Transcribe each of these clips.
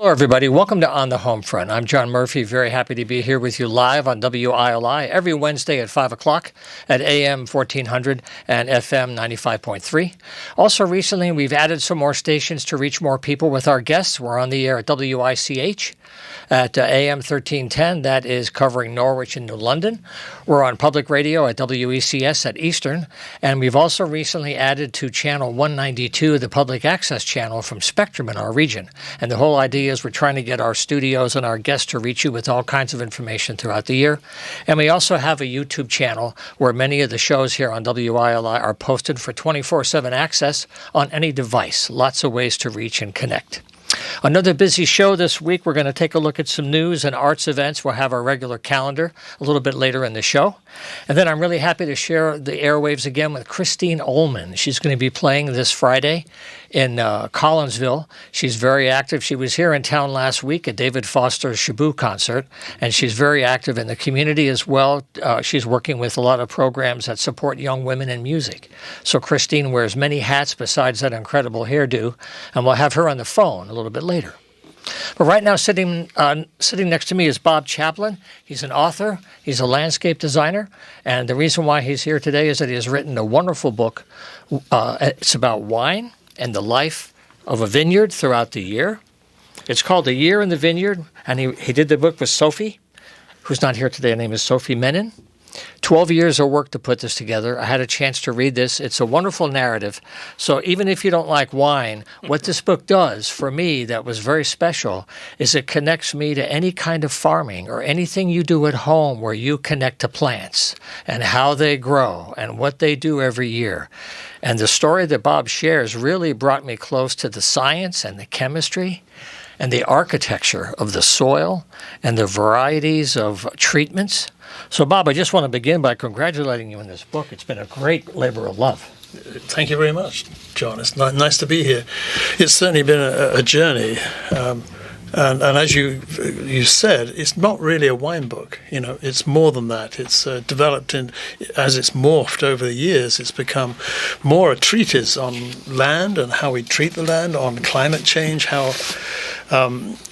Hello, everybody. Welcome to On the Homefront. I'm John Murphy. Very happy to be here with you live on WILI every Wednesday at 5 o'clock at AM 1400 and FM 95.3. Also, recently, we've added some more stations to reach more people with our guests. We're on the air at WICH at AM 1310. That is covering Norwich and New London. We're on public radio at WECS at Eastern. And we've also recently added to Channel 192, the public access channel from Spectrum in our region. And the whole idea is we're trying to get our studios and our guests to reach you with all kinds of information throughout the year. And we also have a YouTube channel where many of the shows here on WILI are posted for 24/7 access on any device. Lots of ways to reach and connect. Another busy show this week. We're going to take a look at some news and arts events. We'll have our regular calendar a little bit later in the show. And then I'm really happy to share the airwaves again with Christine Ohlman. She's going to be playing this Friday in Collinsville. She's very active. She was here in town last week at David Foster's Shaboo concert, and she's very active in the community as well. She's working with a lot of programs that support young women in music. So Christine wears many hats besides that incredible hairdo, and we'll have her on the phone a little bit later. But right now, sitting next to me is Bob Chaplin. He's an author. He's a landscape designer. And the reason why he's here today is that he has written a wonderful book. It's about wine and the life of a vineyard throughout the year. It's called A Year in the Vineyard. And he did the book with Sophie, who's not here today. Her name is Sophie Menin. 12 years of work to put this together. I had a chance to read this. It's a wonderful narrative. So even if you don't like wine, what this book does for me that was very special is it connects me to any kind of farming or anything you do at home where you connect to plants and how they grow and what they do every year. And the story that Bob shares really brought me close to the science and the chemistry and the architecture of the soil and the varieties of treatments. So, Bob, I just want to begin by congratulating you on this book. It's been a great labor of love. Thank you very much, John. It's nice to be here. It's certainly been a journey. And as you said, it's not really a wine book. You know, it's more than that. It's developed as it's morphed over the years. It's become more a treatise on land and how we treat the land, on climate change, how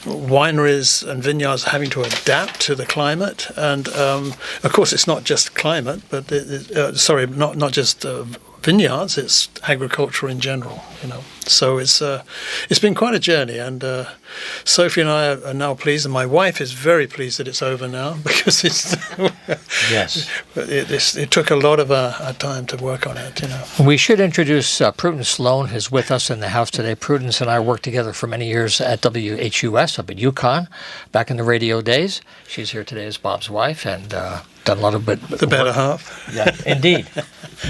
wineries and vineyards are having to adapt to the climate. And of course, it's not just climate, but not just vineyards. It's agriculture in general. You know, so it's been quite a journey. And Sophie and I are now pleased, and my wife is very pleased that it's over now because it's yes, it took a lot of our time to work on it. You know, we should introduce Prudence Sloan, who's with us in the house today. Prudence and I worked together for many years at WHUS up at Yukon, back in the radio days. She's here today as Bob's wife and done a lot of the better half. Yeah, indeed.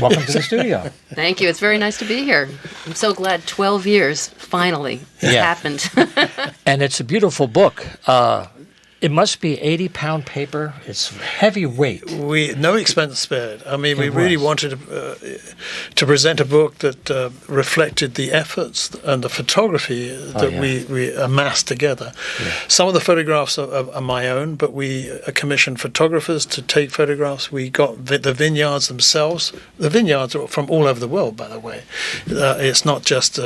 Welcome to the studio. Thank you. It's very nice to be here. I'm so glad 12 years finally happened. And it's a beautiful book. It must be 80-pound paper. It's heavyweight. No expense spared. I mean, we really wanted to present a book that reflected the efforts and the photography that we amassed together. Yeah. Some of the photographs are my own, but we commissioned photographers to take photographs. We got the vineyards themselves. The vineyards are from all over the world, by the way. It's not just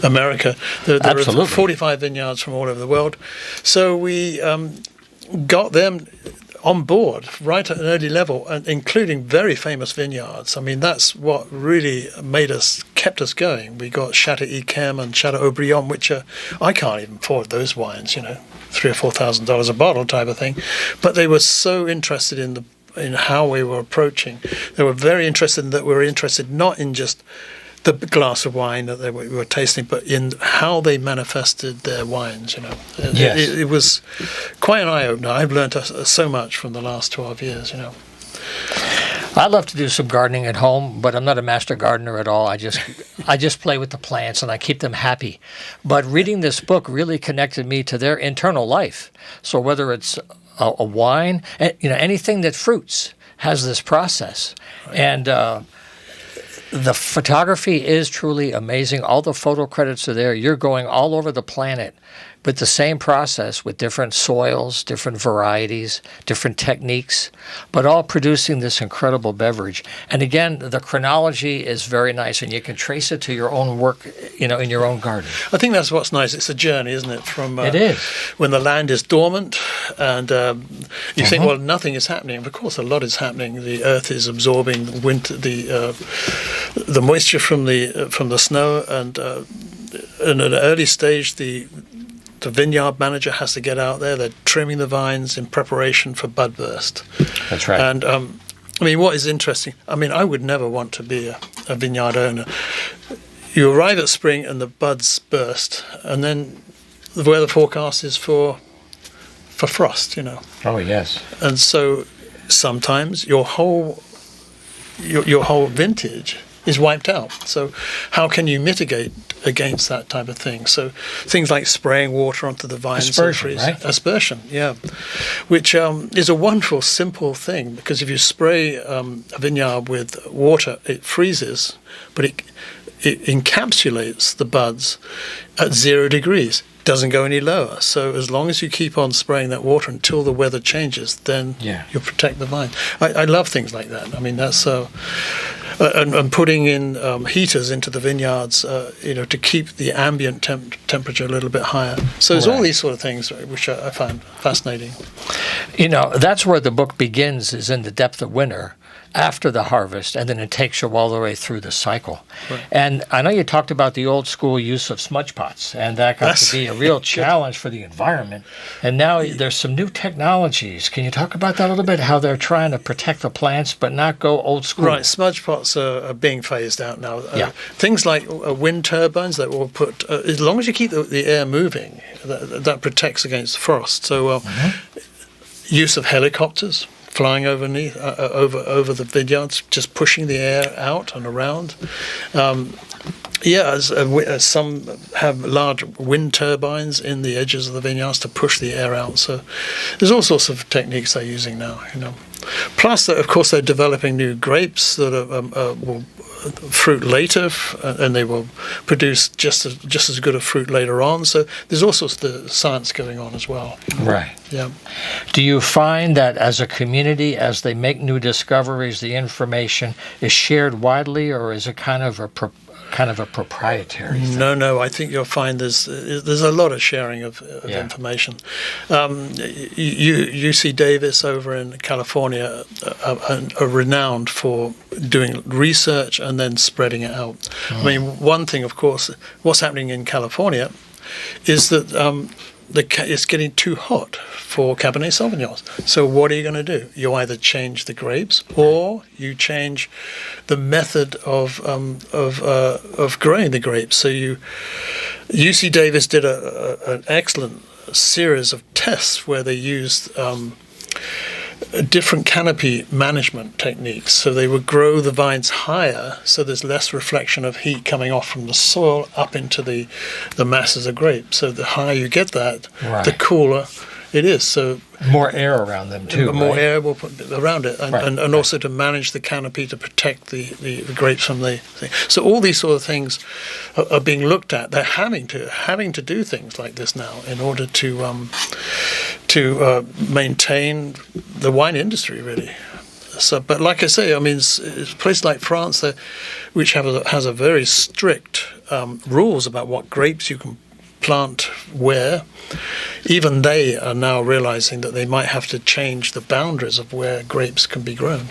America. There are 45 vineyards from all over the world. So we got them on board right at an early level, and including very famous vineyards. I mean, that's what really kept us going. We got Chateau Yquem and Chateau Haut-Brion, which I can't even afford those wines, you know, $3,000 or $4,000 a bottle type of thing. But they were so interested in how we were approaching. They were very interested in that we were interested not in just the glass of wine that we were tasting, but in how they manifested their wines, you know. Yes. It was quite an eye-opener. I've learned so much from the last 12 years, you know. I love to do some gardening at home, but I'm not a master gardener at all. I just play with the plants and I keep them happy. But reading this book really connected me to their internal life. So whether it's a wine, you know, anything that fruits has this process. Right. And the photography is truly amazing. All the photo credits are there. You're going all over the planet with the same process, with different soils, different varieties, different techniques, but all producing this incredible beverage. And again, the chronology is very nice, and you can trace it to your own work, in your own garden. I think that's what's nice. It's a journey, isn't it? From it is. When the land is dormant, and you think, well, nothing is happening. Of course, a lot is happening. The earth is absorbing the winter, the moisture from the snow, and in an early stage, the vineyard manager has to get out there. They're trimming the vines in preparation for bud burst. That's right. And what is interesting, I would never want to be a vineyard owner. You arrive at spring and the buds burst, and then the weather forecast is for frost, Oh, yes. And so sometimes your whole vintage is wiped out. So how can you mitigate against that type of thing? So things like spraying water onto the vines. Aspersion, right? Aspersion, yeah. Which is a wonderful, simple thing, because if you spray a vineyard with water, it freezes, but it encapsulates the buds at 0 degrees. Doesn't go any lower. So as long as you keep on spraying that water until the weather changes, then you'll protect the vine. I love things like that. That's and putting in heaters into the vineyards, to keep the ambient temperature a little bit higher. So there's all these sort of things which I find fascinating. That's where the book begins, is in the depth of winter, after the harvest, and then it takes you all the way through the cycle. Right. And I know you talked about the old school use of smudge pots, and that got to be a real challenge for the environment. And now there's some new technologies. Can you talk about that a little bit, how they're trying to protect the plants but not go old school? Right, smudge pots are being phased out now. Things like wind turbines that will put, as long as you keep the air moving, that protects against frost. So use of helicopters flying over the vineyards, just pushing the air out and around. As some have large wind turbines in the edges of the vineyards to push the air out. So there's all sorts of techniques they're using now. Plus, of course, they're developing new grapes that will fruit later, and they will produce just as good a fruit later on. So there's all sorts of science going on as well. Right. Yeah. Do you find that as a community, as they make new discoveries, the information is shared widely, or is it kind of a proprietary thing? No. I think you'll find there's a lot of sharing of information. UC Davis over in California are renowned for doing research and then spreading it out. One thing, of course, what's happening in California is that it's getting too hot for Cabernet Sauvignons. So what are you going to do? You either change the grapes or you change the method of growing the grapes. So UC Davis did an excellent series of tests where they used different canopy management techniques. So they would grow the vines higher, so there's less reflection of heat coming off from the soil up into the masses of grapes. So the higher you get that, the cooler it is. So more air around them too. More right? air will put around it, and also to manage the canopy to protect the grapes from the thing. So all these sort of things are being looked at. They're having to do things like this now in order to maintain the wine industry, really. So, but like I say, it's a place like France, which has a very strict rules about what grapes you can plant where. Even they are now realizing that they might have to change the boundaries of where grapes can be grown.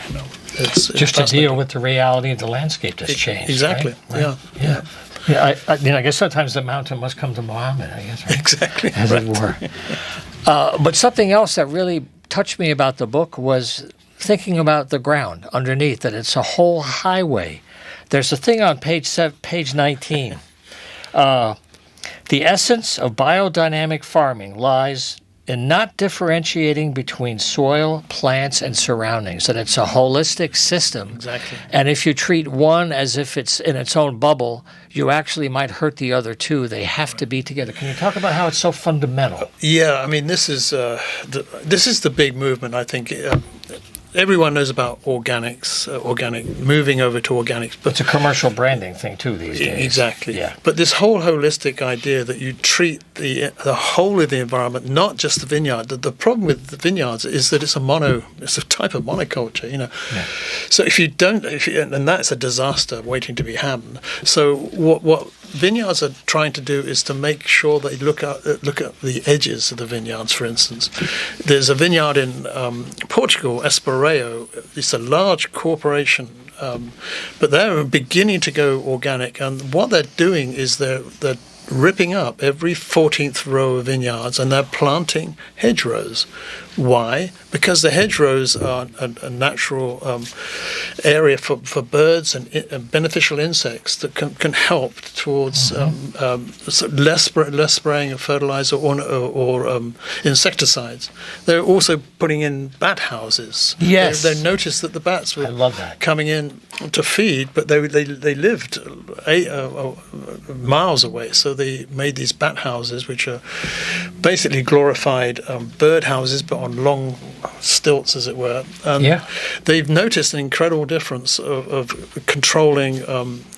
It's just to deal with the reality of the landscape that's changed. Exactly. Right? Yeah. I guess sometimes the mountain must come to Muhammad. I guess. Right? Exactly. As it were. But something else that really touched me about the book was thinking about the ground underneath, that it's a whole highway. There's a thing on page 19. The essence of biodynamic farming lies in not differentiating between soil, plants, and surroundings, that it's a holistic system. Exactly. And if you treat one as if it's in its own bubble, you actually might hurt the other two. They have to be together. Can you talk about how it's so fundamental? This is the big movement, I think. everyone knows about organics, moving over to organics. But it's a commercial branding thing too these days. Exactly. Yeah. But this whole holistic idea that you treat the whole of the environment, not just the vineyard. The problem with the vineyards is that it's a type of monoculture, you know. Yeah. So if you don't, and that's a disaster waiting to be happened. So what vineyards are trying to do is to make sure they look at the edges of the vineyards. For instance, there's a vineyard in Portugal, Esparreo. It's a large corporation, but they're beginning to go organic. And what they're doing is they're ripping up every 14th row of vineyards and they're planting hedgerows. Why? Because the hedgerows are a natural area for birds and beneficial insects that can help towards less spraying of fertilizer or insecticides. They're also putting in bat houses. Yes. They noticed that the bats were coming in to feed, but they lived miles away. So they made these bat houses, which are basically glorified bird houses, but on long stilts, as it were. And they've noticed an incredible difference of controlling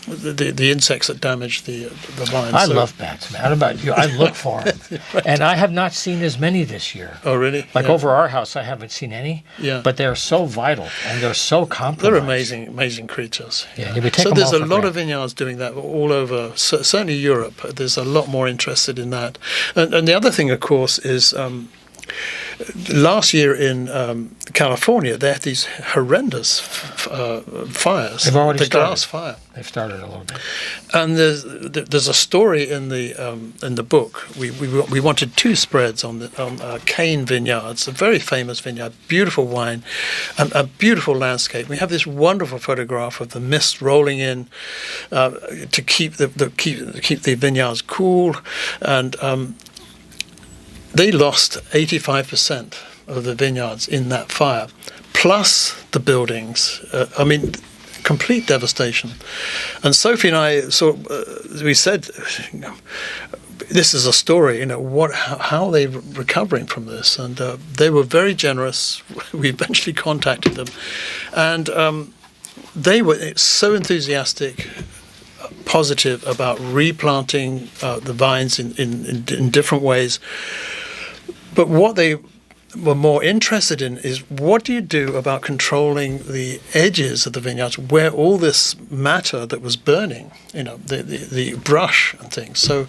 the insects that damage the vines. I love bats, man. How about you? I look for them. Right. And I have not seen as many this year. Oh, really? Like over our house, I haven't seen any. Yeah. But they're so vital and they're so compromised. They're amazing creatures. Yeah. So there's a lot of vineyards doing that all over, certainly Europe. There's a lot more interested in that. And the other thing, of course, is last year in California, they had these horrendous fires. They've already started. Glass fire. They've started a little bit. And there's a story in the book. We wanted 2 spreads on cane vineyards, a very famous vineyard, beautiful wine, and a beautiful landscape. We have this wonderful photograph of the mist rolling in to keep the vineyards cool, and they lost 85% of the vineyards in that fire, plus the buildings. Complete devastation. And Sophie and I we said, this is a story, how are they recovering from this? And they were very generous. We eventually contacted them. And they were so enthusiastic, positive about replanting the vines in different ways. But what they were more interested in is, what do you do about controlling the edges of the vineyards where all this matter that was burning, the brush and things. So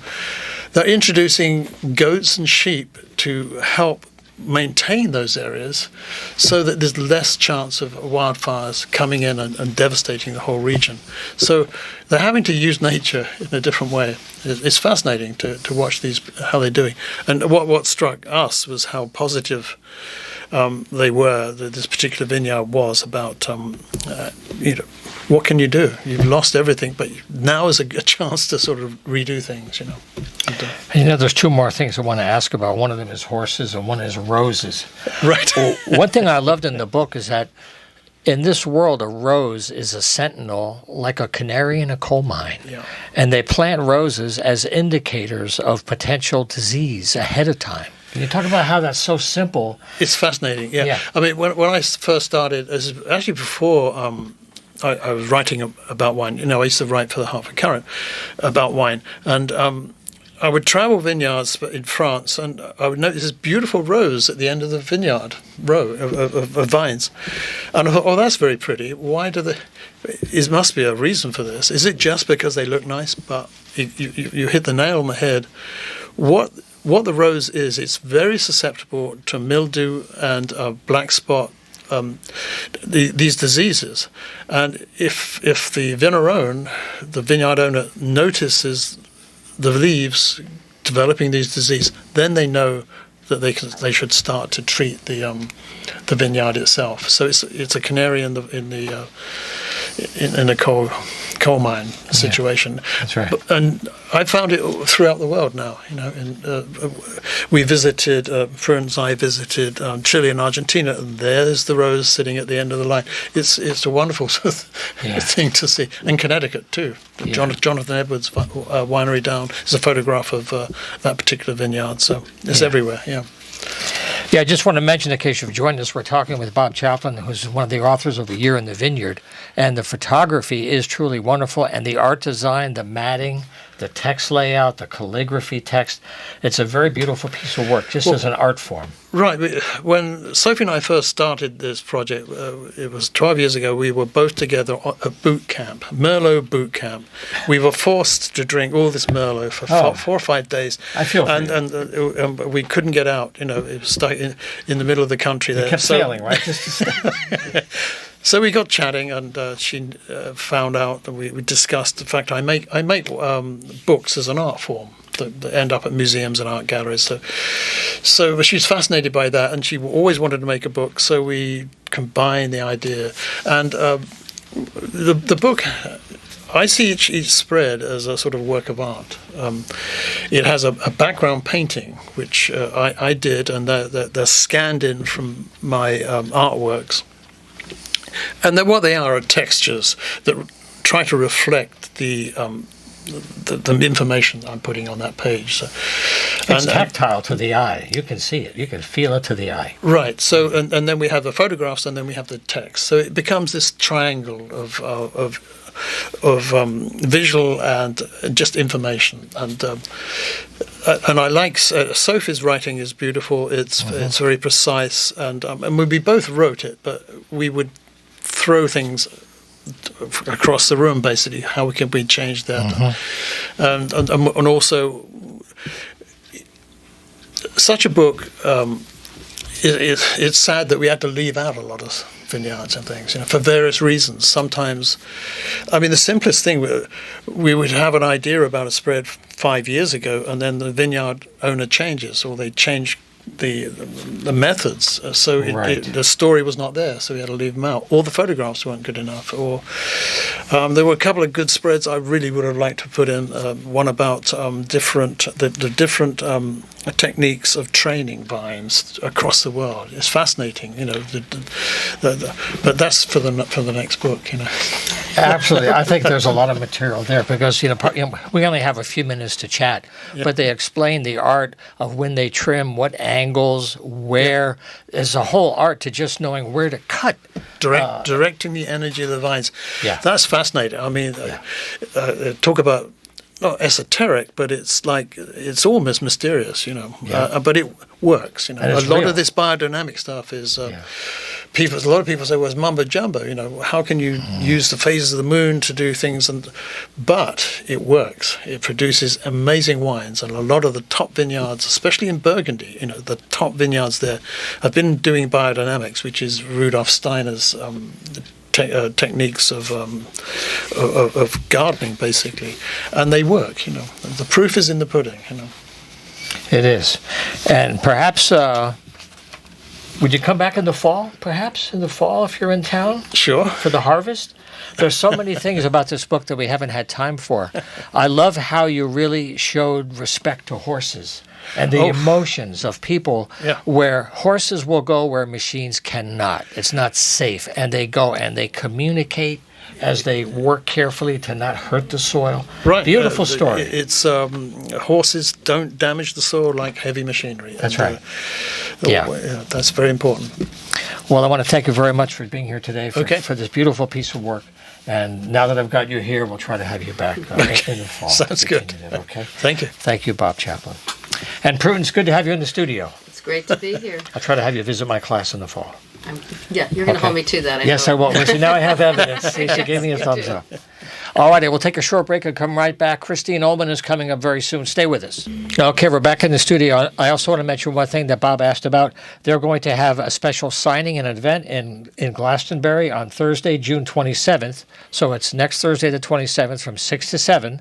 they're introducing goats and sheep to help maintain those areas so that there's less chance of wildfires coming in and devastating the whole region. So they're having to use nature in a different way. It's fascinating to watch how they're doing. And what struck us was how positive they were, this particular vineyard was, about what can you do? You've lost everything, but now is a chance to sort of redo things, And, there's 2 more things I want to ask about. One of them is horses and one is roses. Right. One thing I loved in the book is that in this world, a rose is a sentinel, like a canary in a coal mine. Yeah. And they plant roses as indicators of potential disease ahead of time. Can you talk about how that's so simple? It's fascinating, yeah. I mean, when I first started, actually before I was writing about wine, I used to write for the Hartford Courant about wine, and I would travel vineyards in France, and I would notice this beautiful rose at the end of the vineyard row of vines. And I thought, oh, that's very pretty. Why do they... It must be a reason for this. Is it just because they look nice? But you hit the nail on the head. What the rose is, it's very susceptible to mildew and black spot, these diseases. And if the vigneron, the vineyard owner, notices the leaves developing these diseases, then they know that they should start to treat the vineyard itself. So it's a canary in the coal mine situation. Yeah, that's right. And I found it throughout the world now. We visited, friends and I visited Chile and Argentina, and there's the rose sitting at the end of the line. It's a wonderful thing to see. And Connecticut too. Yeah. Jonathan Edwards winery down is a photograph of that particular vineyard. So it's everywhere. Yeah. Yeah, I just want to mention, in case you've joined us, we're talking with Bob Chaplin, who's one of the authors of A Year in the Vineyard. And the photography is truly wonderful. And the art design, the matting, the text layout, the calligraphy text, it's a very beautiful piece of work, just as an art form. Right. When Sophie and I first started this project, it was 12 years ago, we were both together at boot camp, Merlot boot camp. We were forced to drink all this Merlot for 4 or 5 days. I feel for and we couldn't get out. It was stuck in the middle of the country there. You kept sailing, right? So we got chatting, and she found out that we discussed the fact I make books as an art form that end up at museums and art galleries. So she's fascinated by that, and she always wanted to make a book. So we combined the idea, and the book. I see each spread as a sort of work of art. It has a background painting, which I did, and they're scanned in from my artworks. And then what they are textures that try to reflect the information I'm putting on that page. So, it's tactile to the eye. You can see it. You can feel it to the eye. Right. So, and then we have the photographs, and then we have the text. So it becomes this triangle of visual and just information. And I like Sophie's writing is beautiful. It's very precise, and we both wrote it, but we would throw things across the room, basically. How can we change that? And also, such a book. It's sad that we had to leave out a lot of vineyards and things, for various reasons. Sometimes, the simplest thing, we would have an idea about a spread 5 years ago, and then the vineyard owner changes, or they change the methods, so the story was not there, so we had to leave them out, or the photographs weren't good enough, or there were a couple of good spreads I really would have liked to put in. One about different techniques of training vines across the world. It's fascinating, but that's for the next book. Absolutely, I think there's a lot of material there because we only have a few minutes to chat, but they explain the art of when they trim, what angles, where. There's a whole art to just knowing where to cut. Directing the energy of the vines. Yeah. That's fascinating. Talk about not esoteric, but it's almost mysterious, but it works. A lot of this biodynamic stuff is a lot of people say, well, it's mumbo jumbo. How can you use the phases of the moon to do things? But it works. It produces amazing wines, and a lot of the top vineyards, especially in Burgundy, the top vineyards there, have been doing biodynamics, which is Rudolf Steiner's techniques of gardening, basically, and they work. The proof is in the pudding. It is, and perhaps. Would you come back in the fall, perhaps, if you're in town? Sure. For the harvest? There's so many things about this book that we haven't had time for. I love how you really showed respect to horses and the emotions of people, where horses will go where machines cannot. It's not safe. And they go and they communicate as they work carefully to not hurt the soil. Right. Beautiful story. It's horses don't damage the soil like heavy machinery. That's right. That's very important. Well, I want to thank you very much for being here today for this beautiful piece of work. And now that I've got you here, we'll try to have you back in the fall. Sounds good. Okay. Thank you. Thank you, Bob Chaplin. And Prudence, good to have you in the studio. It's great to be here. I'll try to have you visit my class in the fall. You're going to hold me to that. Yes, I will. Listen, now I have evidence. See, she gave me a thumbs up. All righty, we'll take a short break and come right back. Christine Ohlman is coming up very soon. Stay with us. Okay, we're back in the studio. I also want to mention one thing that Bob asked about. They're going to have a special signing and event in Glastonbury on Thursday, June 27th. So it's next Thursday, the 27th, from 6 to 7,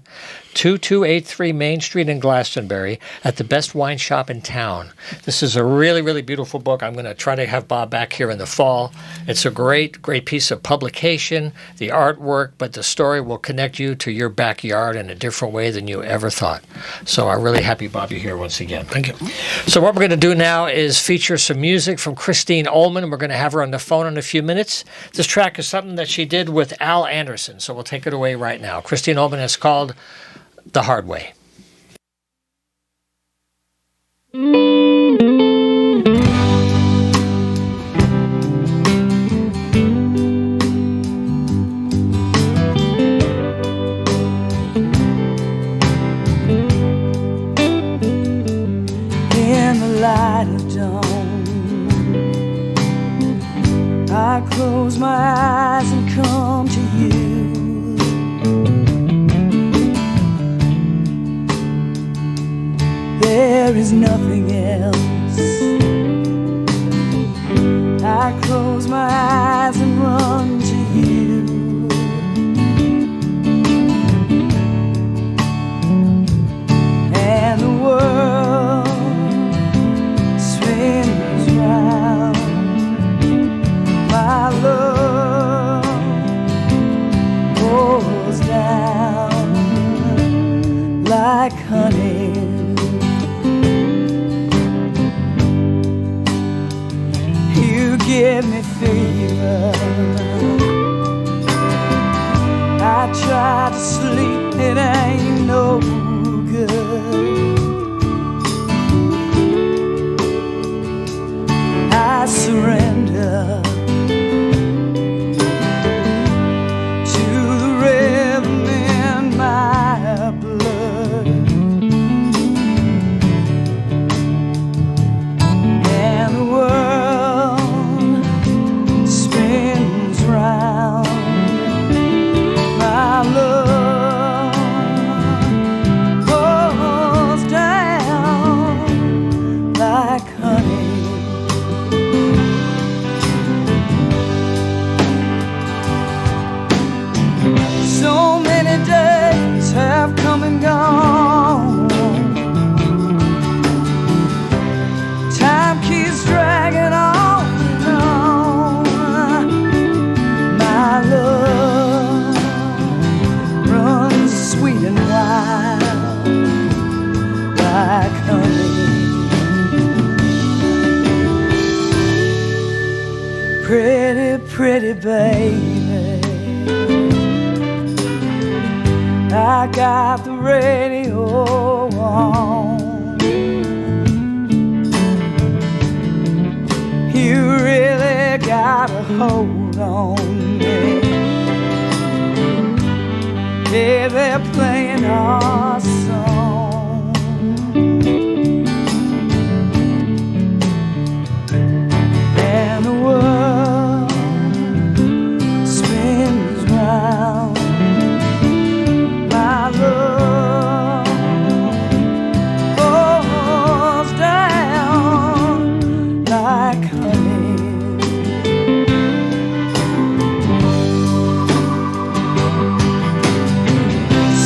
2283 Main Street in Glastonbury at the best wine shop in town. This is a really, really beautiful book. I'm going to try to have Bob back here in the fall. It's a great, great piece of publication, the artwork, but the story will connect you to your backyard in a different way than you ever thought. So I'm really happy, Bob, you're here once again. Thank you. So what we're going to do now is feature some music from Christine Ohlman. We're going to have her on the phone in a few minutes. This track is something that she did with Al Anderson, so we'll take it away right now. Christine Ohlman is called The Hard Way. light of dawn, I close my eyes and come to you. There is nothing else. I close my eyes and run to you. And the world spins round. My love pours down like honey. You give me fever. I try to sleep, it ain't no good. I surrender to the rhythm in my blood. And the world spins round. My love pours down like honey. So many days have come and gone. Time keeps dragging on and on. My love runs sweet and wild like honey. Pretty, pretty baby, I got the radio on. You really got a hold on me. Yeah, they're playing our song. And the world spins round. My love pours down like honey.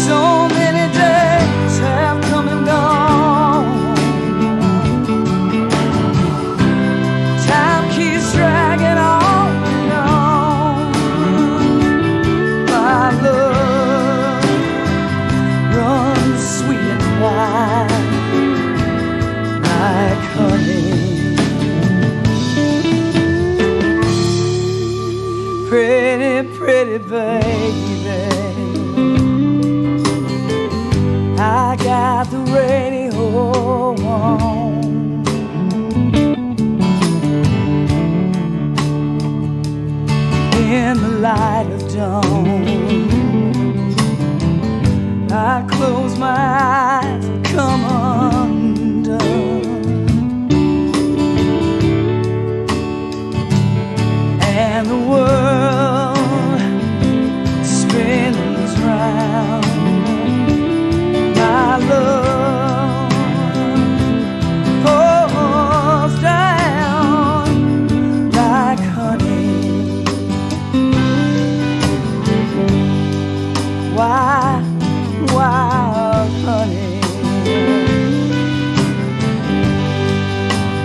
So many days have come and gone. Time keeps dragging on and on. My love runs sweet and wide like honey. Pretty, pretty baby, I got the radio on. In the light of dawn, I close my eyes and come undone. And the world spins round. My love pours down like honey. Wild honey.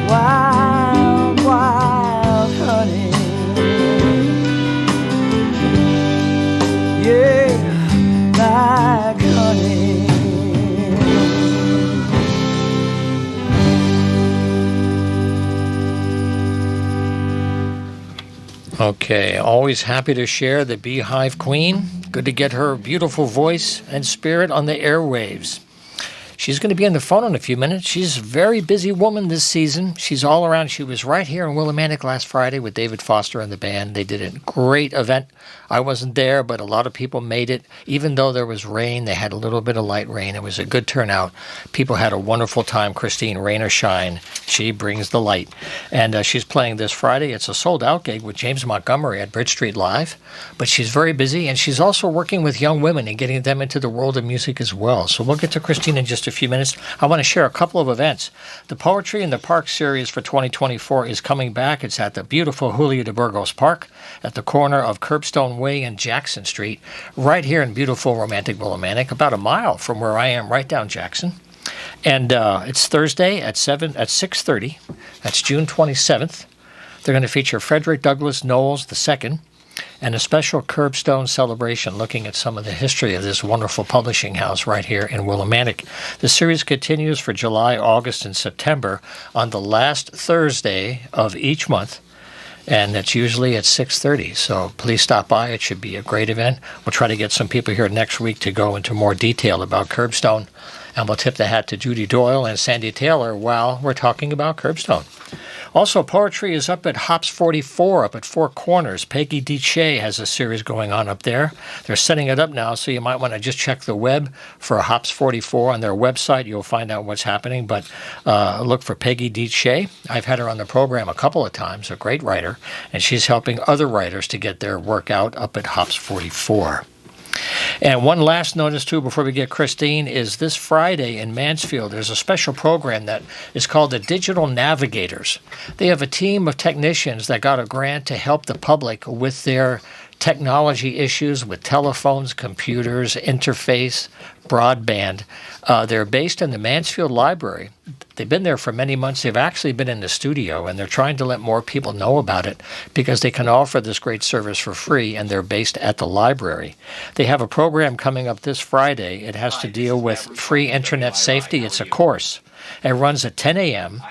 Wild, wild honey. Yeah, like honey. Okay, always happy to share the Beehive Queen. Good to get her beautiful voice and spirit on the airwaves. She's going to be on the phone in a few minutes. She's a very busy woman this season. She's all around. She was right here in Willimantic last Friday with David Foster and the band. They did a great event. I wasn't there, but a lot of people made it. Even though there was rain, they had a little bit of light rain. It was a good turnout. People had a wonderful time. Christine, rain or shine, she brings the light. And she's playing this Friday. It's a sold-out gig with James Montgomery at Bridge Street Live. But she's very busy, and she's also working with young women and getting them into the world of music as well. So we'll get to Christine in just a few minutes. I want to share a couple of events. The Poetry in the Park series for 2024 is coming back. It's at the beautiful Julio de Burgos Park at the corner of Curbstone Way and Jackson Street, right here in beautiful romantic Willimantic, about a mile from where I am, right down Jackson. And it's Thursday at 6:30. That's June 27th. They're going to feature Frederick Douglass Knowles II and a special Curbstone celebration looking at some of the history of this wonderful publishing house right here in Willimantic. The series continues for July, August, and September on the last Thursday of each month, and it's usually at 6:30. So please stop by. It should be a great event. We'll try to get some people here next week to go into more detail about Curbstone, and we'll tip the hat to Judy Doyle and Sandy Taylor while we're talking about Curbstone. Also, poetry is up at Hops 44 up at Four Corners. Peggy DeChey has a series going on up there. They're setting it up now, so you might want to just check the web for Hops 44 on their website. You'll find out what's happening, but look for Peggy DeChey. I've had her on the program a couple of times, a great writer, and she's helping other writers to get their work out up at Hops 44. And one last notice, too, before we get Christine, is this Friday in Mansfield, there's a special program that is called the Digital Navigators. They have a team of technicians that got a grant to help the public with their technology issues with telephones, computers, interface, broadband. They're based in the Mansfield Library. They've been there for many months. They've actually been in the studio, and they're trying to let more people know about it because they can offer this great service for free, and they're based at the library. They have a program coming up this Friday. It has to deal with free internet safety. It's a course. It runs at 10 a.m.,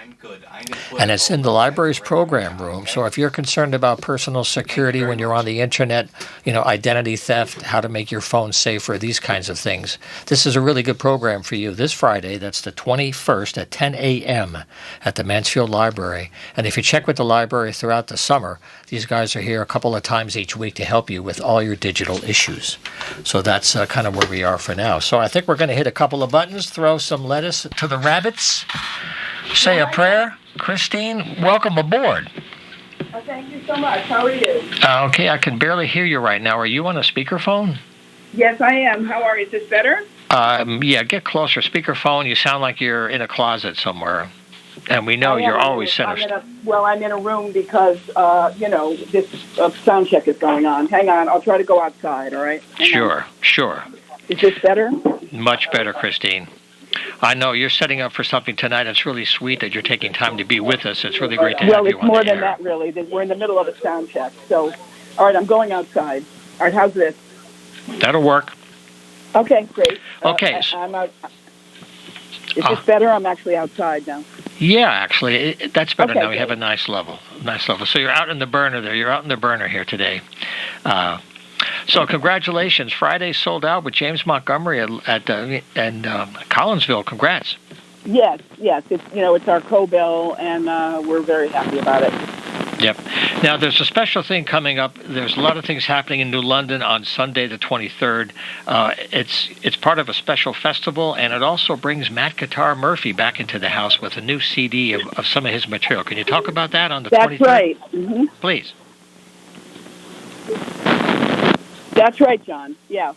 and it's in the library's program room. So if you're concerned about personal security when you're on the internet, identity theft, how to make your phone safer, these kinds of things, this is a really good program for you this Friday. That's the 21st at 10 a.m. at the Mansfield Library. And if you check with the library throughout the summer, these guys are here a couple of times each week to help you with all your digital issues. So that's kind of where we are for now. So I think we're going to hit a couple of buttons, throw some lettuce to the rabbits, say a prayer. Christine, welcome aboard. Thank you so much. How are you? Okay, I can barely hear you right now. Are you on a speakerphone? Yes, I am. How are you? Is this better? Yeah, get closer. Speakerphone, you sound like you're in a closet somewhere. And we know you're always center. I'm in a room because, this sound check is going on. Hang on. I'll try to go outside, all right? Sure. Is this better? Much better, Christine. I know you're setting up for something tonight. It's really sweet that you're taking time to be with us. It's really great to have you on the air. Well, it's more than that, really. We're in the middle of a sound check. So, all right, I'm going outside. All right, how's this? That'll work. Okay, great. Okay. I'm out. Is this better? I'm actually outside now. Yeah, actually, that's better now. We great. have a nice level. So you're out in the burner there. You're out in the burner here today. So congratulations. Friday sold out with James Montgomery and Collinsville. Congrats. Yes. It's our co-bill, and we're very happy about it. Yep. Now, there's a special thing coming up. There's a lot of things happening in New London on Sunday the 23rd. It's part of a special festival, and it also brings Matt Guitar Murphy back into the house with a new CD of some of his material. Can you talk about that on the 23rd? That's right. Mm-hmm. Please. That's right, John. Yeah.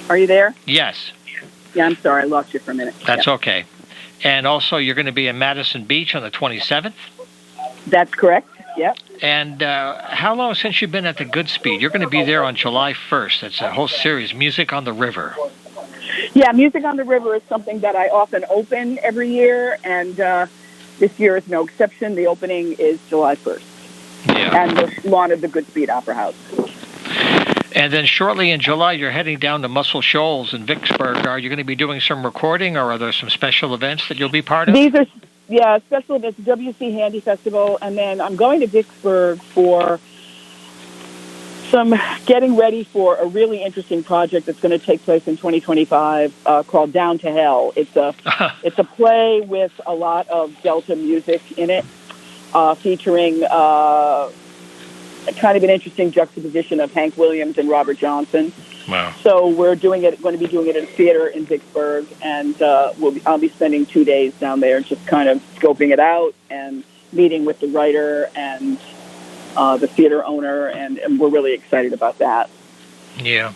Are you there? Yes. Yeah, I'm sorry. I lost you for a minute. That's okay. And also, you're going to be in Madison Beach on the 27th? That's correct. Yep. And how long since you've been at the Goodspeed? You're going to be there on July 1st. That's a whole series, Music on the River. Yeah, Music on the River is something that I often open every year, and this year is no exception. The opening is July 1st. Yeah. And the lawn of the Goodspeed Opera House. And then shortly in July, you're heading down to Muscle Shoals in Vicksburg. Are you going to be doing some recording, or are there some special events that you'll be part of? These are, special events, WC Handy Festival, and then I'm going to Vicksburg for getting ready for a really interesting project that's going to take place in 2025 called Down to Hell. It's a play with a lot of Delta music in it, featuring kind of an interesting juxtaposition of Hank Williams and Robert Johnson. Wow. So we're going to be doing it at a theater in Vicksburg, and I'll be spending 2 days down there just kind of scoping it out and meeting with the writer and the theater owner, and we're really excited about that. Yeah.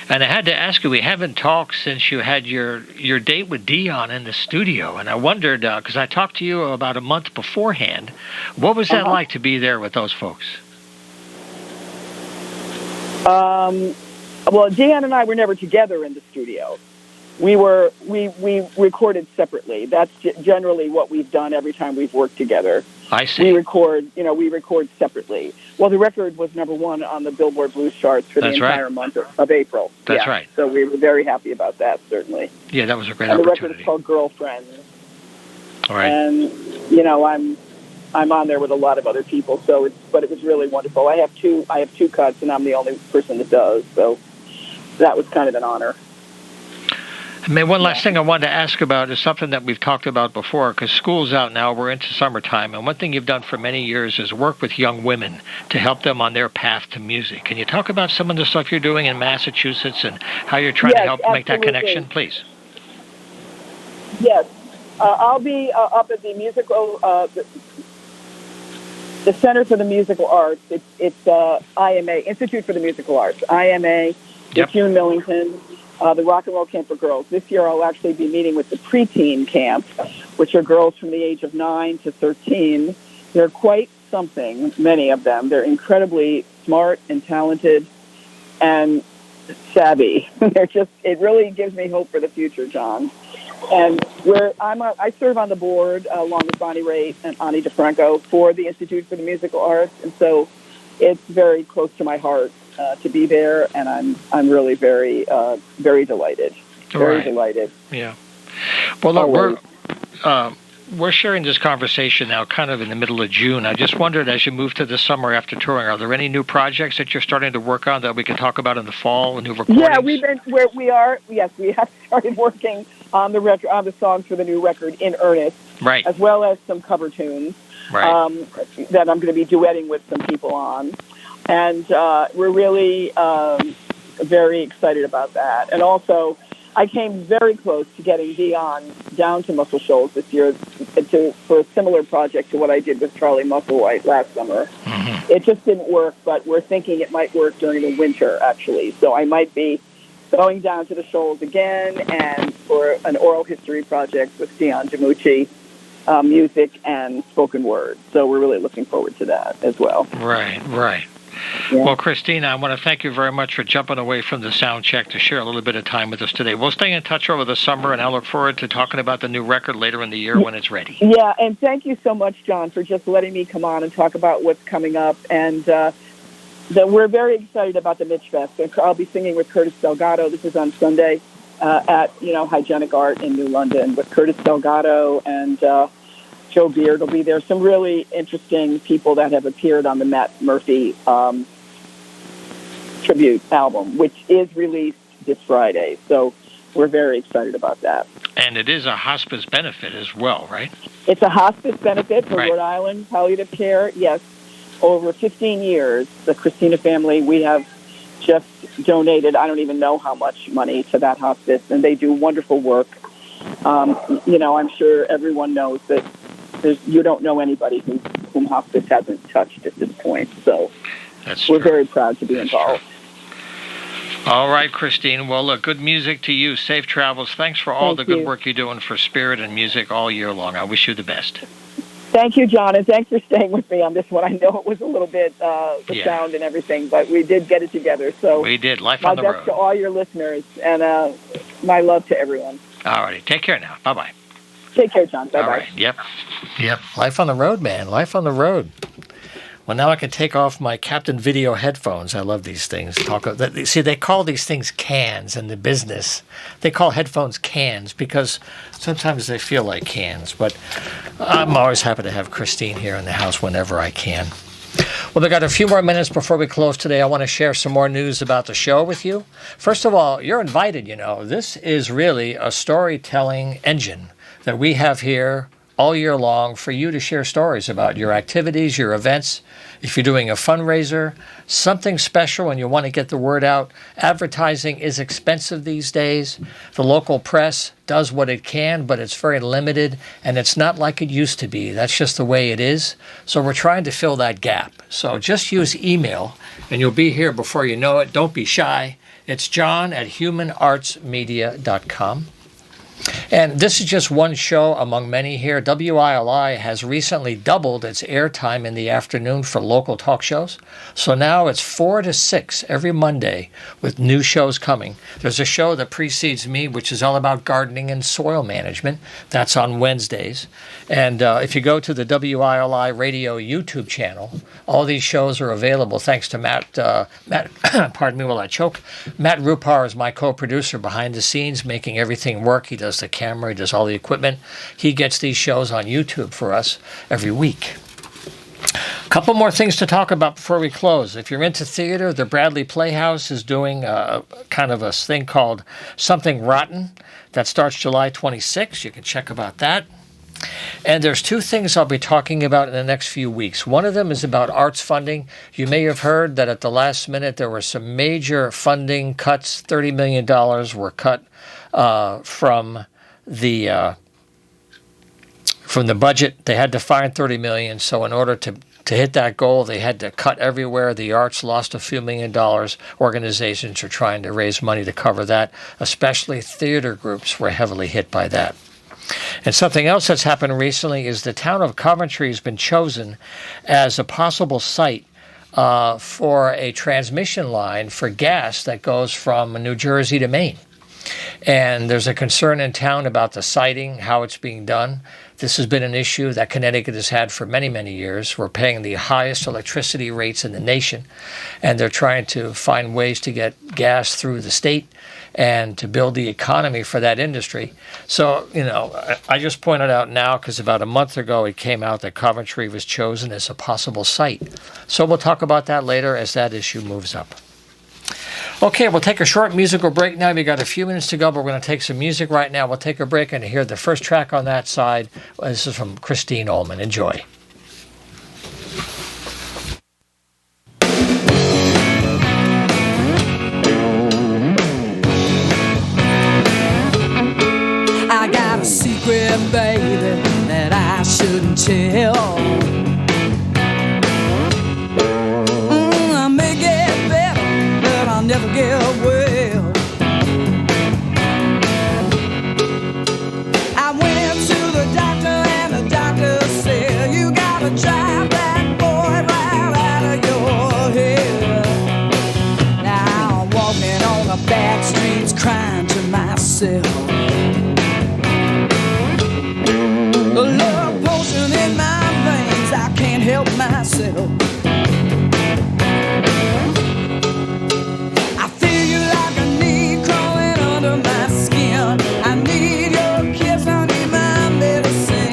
And I had to ask you, we haven't talked since you had your date with Dion in the studio, and I wondered, because I talked to you about a month beforehand, what was that like to be there with those folks? Well, Dion and I were never together in the studio. We recorded separately. That's generally what we've done every time we've worked together. I see. We record separately. Well, the record was #1 on the Billboard Blues charts for the entire month of April. That's right. So we were very happy about that, certainly. Yeah, that was a great opportunity. opportunity. The record is called Girlfriend. All right. And I'm on there with a lot of other people, but it was really wonderful. I have two cuts, and I'm the only person that does. So that was kind of an honor. One last thing I wanted to ask about is something that we've talked about before, because school's out now, we're into summertime, and one thing you've done for many years is work with young women to help them on their path to music. Can you talk about some of the stuff you're doing in Massachusetts and how you're trying to help make that connection, please? Yes. I'll be up at the musical, the Center for the Musical Arts. It's IMA, Institute for the Musical Arts, IMA, with June Millington. The Rock and Roll Camp for Girls. This year I'll actually be meeting with the preteen camp, which are girls from the age of 9 to 13. They're quite something, many of them. They're incredibly smart and talented and savvy. It really gives me hope for the future, John. And I serve on the board along with Bonnie Raitt and Ani DeFranco for the Institute for the Musical Arts, and so it's very close to my heart to be there, and I'm really very very delighted. Very delighted. Yeah. Well, look, we're sharing this conversation now kind of in the middle of June. I just wondered, as you move to the summer after touring, are there any new projects that you're starting to work on that we can talk about in the fall, new recordings? Yeah, we have started working on the songs for the new record in earnest, right, as well as some cover tunes, right, that I'm going to be duetting with some people on. And we're really very excited about that. And also, I came very close to getting Dion down to Muscle Shoals this year for a similar project to what I did with Charlie Musselwhite last summer. Mm-hmm. It just didn't work, but we're thinking it might work during the winter, actually. So I might be going down to the Shoals again and for an oral history project with Dion Jamucci, music and spoken word. So we're really looking forward to that as well. Right. Yeah. Well, Christina, I want to thank you very much for jumping away from the sound check to share a little bit of time with us today. We'll stay in touch over the summer, and I look forward to talking about the new record later in the year when it's ready. Yeah, and thank you so much, John, for just letting me come on and talk about what's coming up. And we're very excited about the Mitch Fest. I'll be singing with Curtis Delgado. This is on Sunday at Hygienic Art in New London with Curtis Delgado and Joe Beard will be there. Some really interesting people that have appeared on the Matt Murphy tribute album, which is released this Friday. So we're very excited about that. And it is a hospice benefit as well, right? It's a hospice benefit for Rhode Island Palliative Care. Yes, over 15 years, the Christina family, we have just donated, I don't even know how much money to that hospice, and they do wonderful work. I'm sure everyone knows that you don't know anybody whom hospice hasn't touched at this point. So we're very proud to be involved. All right, Christine. Well, look, good music to you. Safe travels. Thanks for all the good work you're doing for Spirit and music all year long. I wish you the best. Thank you, John, and thanks for staying with me on this one. I know it was a little bit the sound and everything, but we did get it together. So we did. Life on the road. My best to all your listeners, and my love to everyone. All righty. Take care now. Bye-bye. Take care, John. Bye-bye. All right. Yep. Life on the road, man. Life on the road. Well, now I can take off my Captain Video headphones. I love these things. See, they call these things cans in the business. They call headphones cans because sometimes they feel like cans. But I'm always happy to have Christine here in the house whenever I can. Well, we got a few more minutes before we close today. I want to share some more news about the show with you. First of all, you're invited, you know. This is really a storytelling engine that we have here all year long for you to share stories about your activities, your events. If you're doing a fundraiser, something special and you want to get the word out, advertising is expensive these days. The local press does what it can, but it's very limited, and it's not like it used to be. That's just the way it is. So we're trying to fill that gap. So just use email, and you'll be here before you know it. Don't be shy. It's john@humanartsmedia.com. And this is just one show among many here. WILI has recently doubled its airtime in the afternoon for local talk shows. So now it's 4 to 6 every Monday with new shows coming. There's a show that precedes me, which is all about gardening and soil management. That's on Wednesdays. And if you go to the WILI radio YouTube channel, all these shows are available thanks to Matt, pardon me while I choke. Matt Rupar is my co-producer behind the scenes, making everything work. He does the camera, he does all the equipment. He gets these shows on YouTube for us every week. A couple more things to talk about before we close. If you're into theater, the Bradley Playhouse is doing kind of a thing called Something Rotten that starts July 26th. You can check about that. And there's two things I'll be talking about in the next few weeks. One of them is about arts funding. You may have heard that at the last minute there were some major funding cuts. $30 million were cut from the budget. They had to find $30 million. So in order to hit that goal, they had to cut everywhere. The arts lost a few $1 million. Organizations are trying to raise money to cover that. Especially theater groups were heavily hit by that. And something else that's happened recently is the town of Coventry has been chosen as a possible site for a transmission line for gas that goes from New Jersey to Maine. And there's a concern in town about the siting, how it's being done. This has been an issue that Connecticut has had for many, many years. We're paying the highest electricity rates in the nation, and they're trying to find ways to get gas through the state and to build the economy for that industry. So, you know, I just pointed out now because about a month ago it came out that Coventry was chosen as a possible site. So we'll talk about that later as that issue moves up. Okay, we'll take a short musical break now. We've got a few minutes to go, but we're going to take some music right now. We'll take a break and hear the first track on that side. This is from Christine Ohlman. Enjoy. I got a secret, baby, that I shouldn't tell. I may get better, but I'll never get well. I went to the doctor and the doctor said, you gotta drive that boy right out of your head. Now I'm walking on the back streets crying to myself. A love potion in my veins, I can't help myself. I feel you like a need crawling under my skin. I need your kiss, I need my medicine.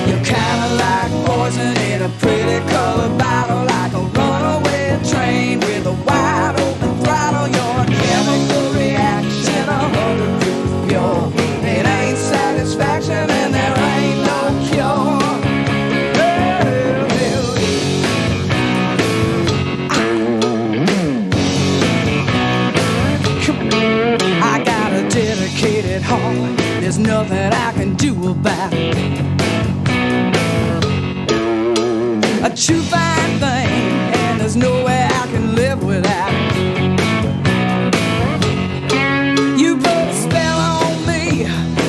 You're kinda like poison in a pretty colored bottle, like a runaway train with a wide open throttle. Your chemical reaction, 100 proof pure. It ain't satisfaction and there ain't no cure. I got a dedicated heart, there's nothing I can do about it. A true fine thing, and there's no way I can live without it. You put a spell on me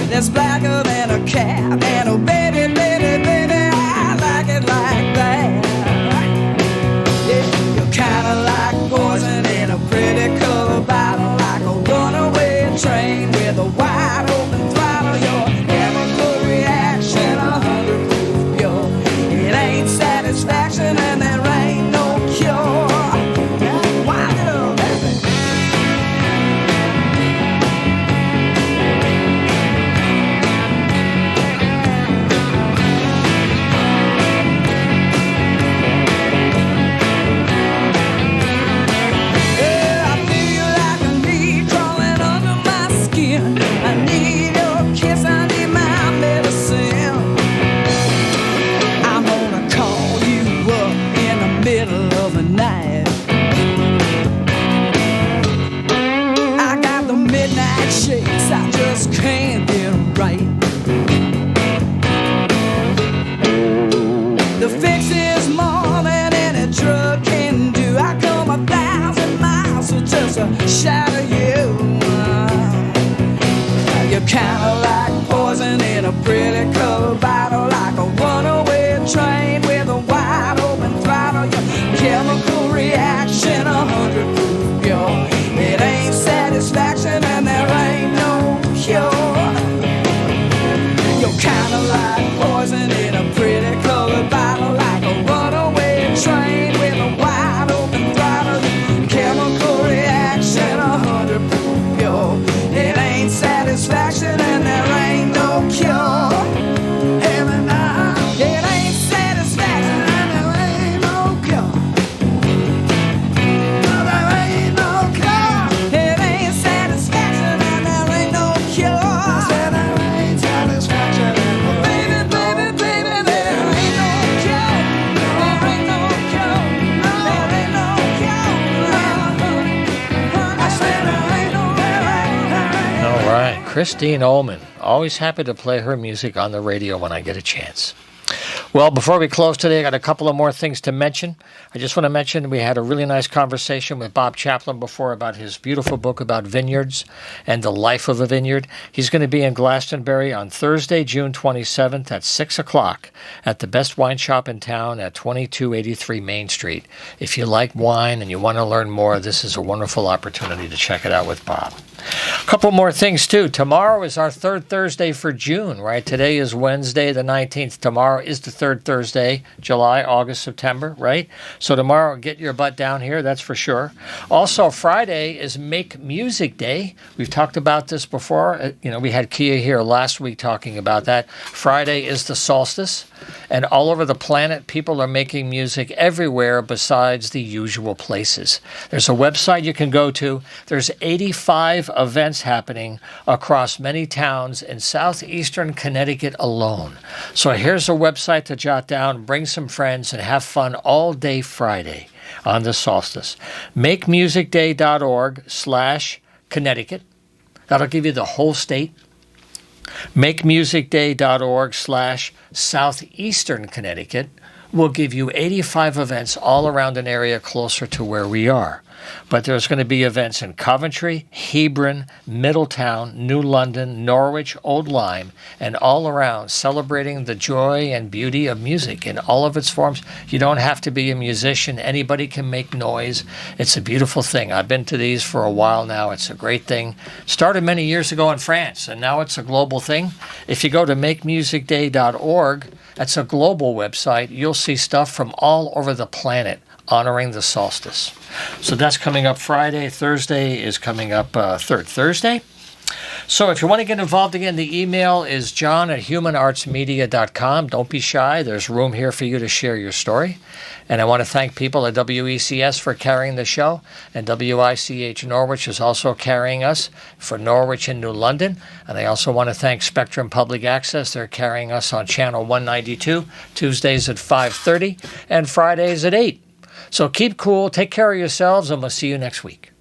that's blacker than a cat. And oh baby, baby, baby, I like it like that. Yeah, you're kinda like poison in a pretty colored bottle, like a runaway train with a wide open throttle. Your chemical reaction, 100 proof pure. It ain't satisfaction and there ain't no cure. The fix is more than any drug can do. I come 1,000 miles to just shadow you. You're kinda like poison in a pretty colored bottle, like a runaway train with a wide open throttle. Your chemical reaction, 100 proof pure. It ain't satisfaction and there ain't no cure. You're kinda like poison in a pretty colored bottle, like a runaway train with a wide open throttle. Chemical reaction, 100 proof pure. It ain't satisfaction and there ain't no cure. Heaven, it ain't satisfaction and there ain't no cure. No, there ain't no cure. It ain't satisfaction and there ain't no cure. Said there ain't satisfaction and baby, baby, baby, there ain't no cure. There ain't no cure. No, there ain't no cure. I said there ain't no cure. All right, Christine Ohlman. Always happy to play her music on the radio when I get a chance. Well, before we close today, I got a couple of more things to mention. I just want to mention we had a really nice conversation with Bob Chaplin before about his beautiful book about vineyards and the life of a vineyard. He's going to be in Glastonbury on Thursday, June 27th at 6 o'clock at the best wine shop in town at 2283 Main Street. If you like wine and you want to learn more, this is a wonderful opportunity to check it out with Bob. A couple more things, too. Tomorrow is our third Thursday for June, right? Today is Wednesday, the 19th. Tomorrow is the third Thursday, July, August, September, right? So tomorrow, get your butt down here, that's for sure. Also, Friday is Make Music Day. We've talked about this before. We had Kia here last week talking about that. Friday is the solstice. And all over the planet, people are making music everywhere besides the usual places. There's a website you can go to. There's 85 events happening across many towns in southeastern Connecticut alone. So here's a website to jot down, bring some friends, and have fun all day Friday on the solstice. MakeMusicDay.org/Connecticut. That'll give you the whole state. MakeMusicDay.org/Southeastern Connecticut will give you 85 events all around an area closer to where we are. But there's going to be events in Coventry, Hebron, Middletown, New London, Norwich, Old Lyme, and all around, celebrating the joy and beauty of music in all of its forms. You don't have to be a musician. Anybody can make noise. It's a beautiful thing. I've been to these for a while now. It's a great thing. Started many years ago in France, and now it's a global thing. If you go to makemusicday.org, that's a global website. You'll see stuff from all over the planet honoring the solstice. So that's coming up Friday. Thursday is coming up third Thursday. So if you want to get involved again, the email is john@humanartsmedia.com. Don't be shy. There's room here for you to share your story. And I want to thank people at WECS for carrying the show. And WICH Norwich is also carrying us for Norwich and New London. And I also want to thank Spectrum Public Access. They're carrying us on Channel 192, Tuesdays at 5:30 and Fridays at 8. So keep cool, take care of yourselves, and we'll see you next week.